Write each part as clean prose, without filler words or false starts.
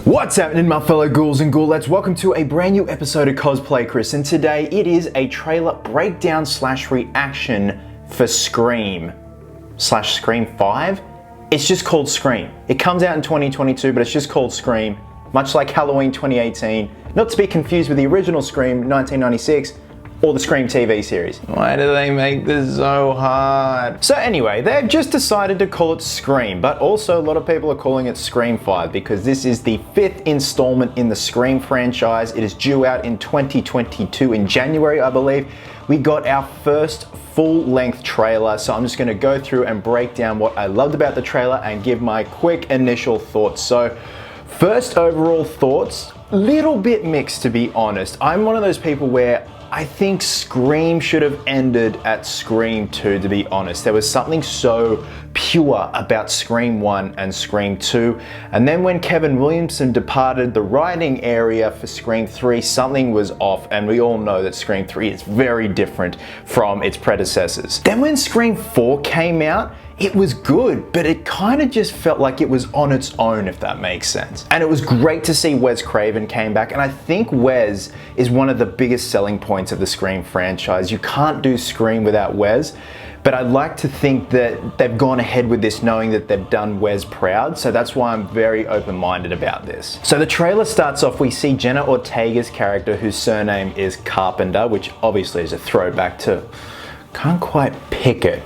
What's happening, my fellow ghouls and ghoulettes? Welcome to a brand new episode of Cosplay Chris, and today it is a trailer breakdown slash reaction for Scream slash Scream 5. It's just called Scream. It comes out in 2022, but it's just called Scream, much like Halloween 2018, not to be confused with the original Scream 1996 or the Scream TV series. Why do they make this so hard? So anyway, they've just decided to call it Scream, but also a lot of people are calling it Scream 5 because this is the 5th installment in the Scream franchise. It is due out in 2022 in January, I believe. We got our first full-length trailer, so I'm just gonna go through and break down what I loved about the trailer and give my quick initial thoughts. So, first overall thoughts, little bit mixed to be honest. I'm one of those people where I think Scream should have ended at Scream 2, to be honest. There was something so pure about Scream 1 and Scream 2. And then when Kevin Williamson departed the writing area for Scream 3, something was off, and we all know that Scream 3 is very different from its predecessors. Then when Scream 4 came out, it was good, but it kind of just felt like it was on its own, if that makes sense. And it was great to see Wes Craven came back, and I think Wes is one of the biggest selling points of the Scream franchise. You can't do Scream without Wes, but I'd like to think that they've gone ahead with this knowing that they've done Wes proud, so that's why I'm very open-minded about this. So the trailer starts off, we see Jenna Ortega's character, whose surname is Carpenter, which obviously is a throwback to, can't quite pick it.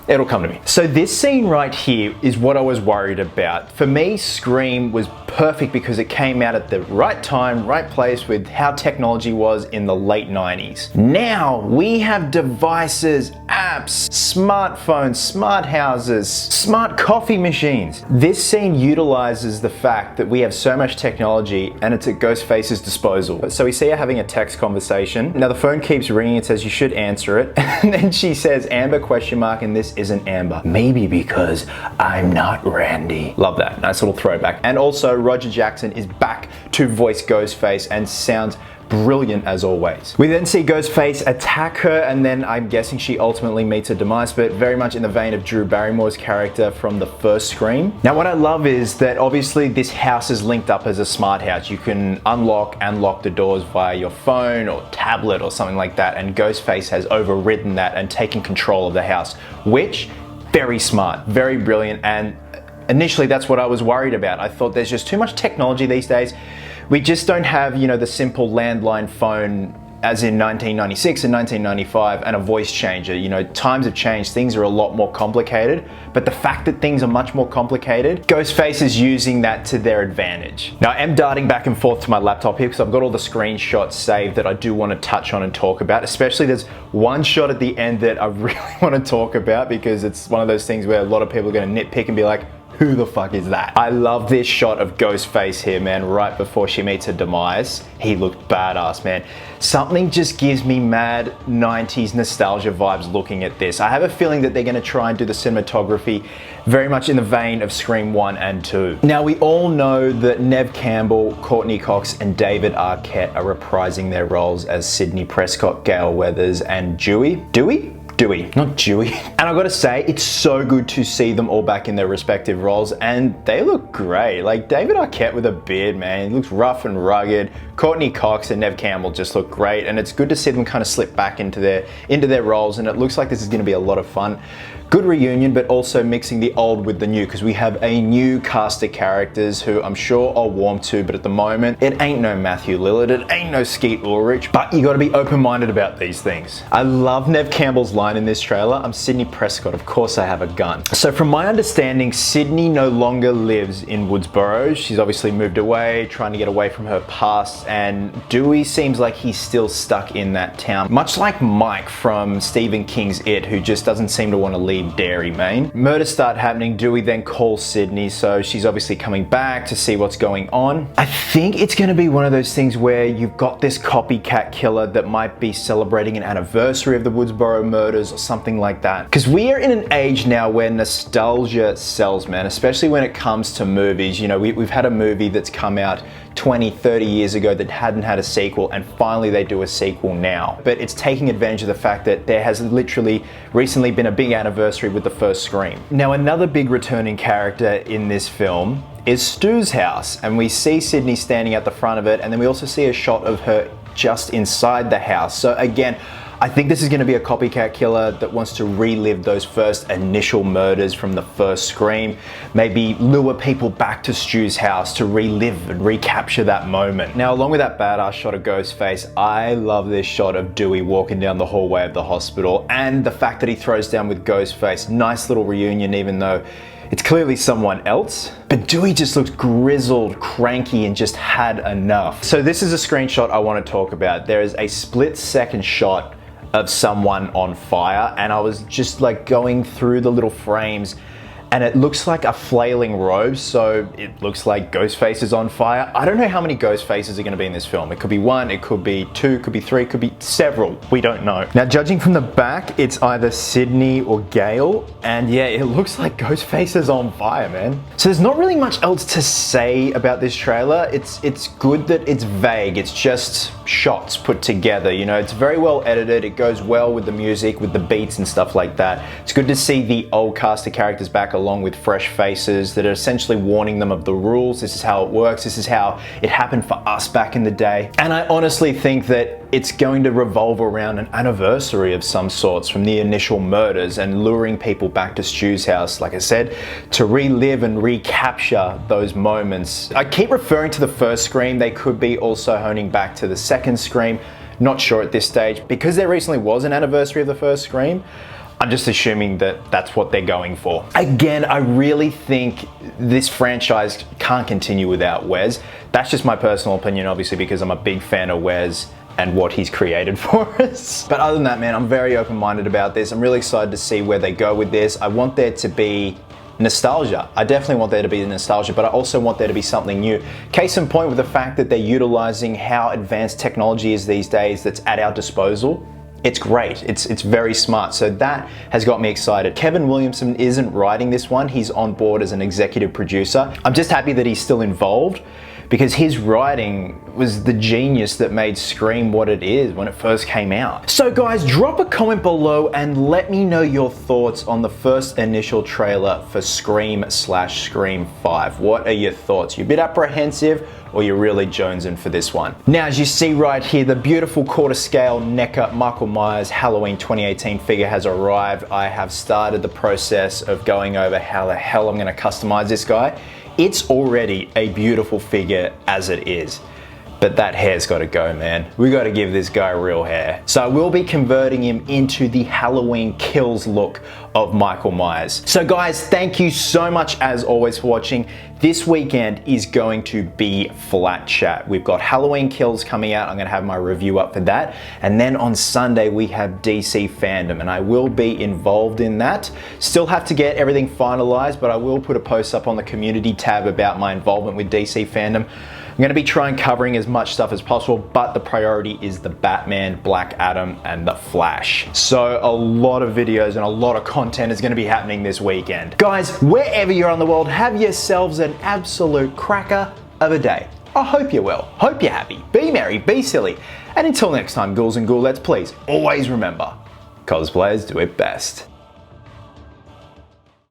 It'll come to me. So this scene right here is what I was worried about. For me, Scream was perfect because it came out at the right time, right place with how technology was in the late 90s. Now we have devices, apps, smartphones, smart houses, smart coffee machines. This scene utilizes the fact that we have so much technology and it's at Ghostface's disposal. So we see her having a text conversation. Now the phone keeps ringing, it says you should answer it. And then she says Amber question mark, and this isn't Amber. Maybe because I'm not Randy. Love that, nice little throwback. And also Roger Jackson is back to voice Ghostface and sounds brilliant as always. We then see Ghostface attack her, and then I'm guessing she ultimately meets her demise, but very much in the vein of Drew Barrymore's character from the first Scream. Now what I love is that obviously this house is linked up as a smart house. You can unlock and lock the doors via your phone or tablet or something like that, and Ghostface has overridden that and taken control of the house, which, very smart, very brilliant, and initially that's what I was worried about. I thought there's just too much technology these days. We just don't have, you know, the simple landline phone as in 1996 and 1995 and a voice changer. You know, times have changed, things are a lot more complicated, but the fact that things are much more complicated, Ghostface is using that to their advantage. Now I am darting back and forth to my laptop here because I've got all the screenshots saved that I do want to touch on and talk about, especially there's one shot at the end that I really want to talk about because it's one of those things where a lot of people are going to nitpick and be like, who the fuck is that? I love this shot of Ghostface here, man, right before she meets her demise. He looked badass, man. Something just gives me mad 90s nostalgia vibes looking at this. I have a feeling that they're gonna try and do the cinematography very much in the vein of Scream 1 and 2. Now, we all know that Neve Campbell, Courtney Cox, and David Arquette are reprising their roles as Sidney Prescott, Gale Weathers, and Dewey, not Dewey. And I've got to say, it's so good to see them all back in their respective roles, and they look great. Like David Arquette with a beard, man, he looks rough and rugged. Courtney Cox and Neve Campbell just look great, and it's good to see them kind of slip back into their roles, and it looks like this is going to be a lot of fun. Good reunion, but also mixing the old with the new, because we have a new cast of characters who I'm sure I'll warm to, but at the moment, it ain't no Matthew Lillard, it ain't no Skeet Ulrich, but you gotta be open-minded about these things. I love Neve Campbell's line in this trailer, I'm Sidney Prescott, of course I have a gun. So from my understanding, Sidney no longer lives in Woodsboro. She's obviously moved away, trying to get away from her past, and Dewey seems like he's still stuck in that town. Much like Mike from Stephen King's It, who just doesn't seem to want to leave Derry, Maine. Murders start happening, Dewey then calls Sidney, so she's obviously coming back to see what's going on. I think it's gonna be one of those things where you've got this copycat killer that might be celebrating an anniversary of the Woodsboro murders, motors or something like that. Because we are in an age now where nostalgia sells, man, especially when it comes to movies. You know, we've had a movie that's come out 20, 30 years ago that hadn't had a sequel, and finally they do a sequel now. But it's taking advantage of the fact that there has literally recently been a big anniversary with the first Scream. Now, another big returning character in this film is Stu's house, and we see Sydney standing at the front of it, and then we also see a shot of her just inside the house. So again, I think this is going to be a copycat killer that wants to relive those first initial murders from the first Scream. Maybe lure people back to Stu's house to relive and recapture that moment. Now, along with that badass shot of Ghostface, I love this shot of Dewey walking down the hallway of the hospital, and the fact that he throws down with Ghostface. Nice little reunion, even though it's clearly someone else. But Dewey just looks grizzled, cranky, and just had enough. So this is a screenshot I want to talk about. There is a split-second shot of someone on fire, and I was just like going through the little frames, and it looks like a flailing robe, so it looks like Ghostface is on fire. I don't know how many Ghostfaces are going to be in this film. It could be one, it could be two, it could be three, it could be several. We don't know. Now, judging from the back, it's either Sydney or Gail, and yeah, it looks like Ghostface is on fire, man. So there's not really much else to say about this trailer. It's good that it's vague. It's just shots put together, you know. It's very well edited. It goes well with the music, with the beats and stuff like that. It's good to see the old cast of characters back along with fresh faces that are essentially warning them of the rules. This is how it works. This is how it happened for us back in the day. And I honestly think that it's going to revolve around an anniversary of some sorts from the initial murders and luring people back to Stu's house, like I said, to relive and recapture those moments. I keep referring to the first Scream. They could be also honing back to the second Scream. Not sure at this stage. Because there recently was an anniversary of the first Scream, I'm just assuming that that's what they're going for. Again, I really think this franchise can't continue without Wes. That's just my personal opinion, obviously, because I'm a big fan of Wes and what he's created for us. But other than that, man, I'm very open-minded about this. I'm really excited to see where they go with this. I want there to be nostalgia. I definitely want there to be nostalgia, but I also want there to be something new. Case in point with the fact that they're utilizing how advanced technology is these days that's at our disposal. It's great. It's very smart. So that has got me excited. Kevin Williamson isn't writing this one. He's on board as an executive producer. I'm just happy that he's still involved, because his writing was the genius that made Scream what it is when it first came out. So guys, drop a comment below and let me know your thoughts on the first initial trailer for Scream/Scream 5. What are your thoughts? You a bit apprehensive, or you're really jonesing for this one? Now, as you see right here, the beautiful quarter scale NECA Michael Myers Halloween 2018 figure has arrived. I have started the process of going over how the hell I'm gonna customize this guy. It's already a beautiful figure as it is, but that hair's gotta go, man. We gotta give this guy real hair. So I will be converting him into the Halloween Kills look of Michael Myers. So guys, thank you so much as always for watching. This weekend is going to be Flat Chat. We've got Halloween Kills coming out. I'm gonna have my review up for that. And then on Sunday, we have DC Fandom, and I will be involved in that. Still have to get everything finalized, but I will put a post up on the community tab about my involvement with DC Fandom. I'm gonna be trying covering as much stuff as possible, but the priority is the Batman, Black Adam, and the Flash. So a lot of videos and a lot of content is gonna be happening this weekend. Guys, wherever you're on the world, have yourselves an absolute cracker of a day. I hope you're well, hope you're happy, be merry, be silly, and until next time, ghouls and ghoulettes, please always remember, cosplayers do it best.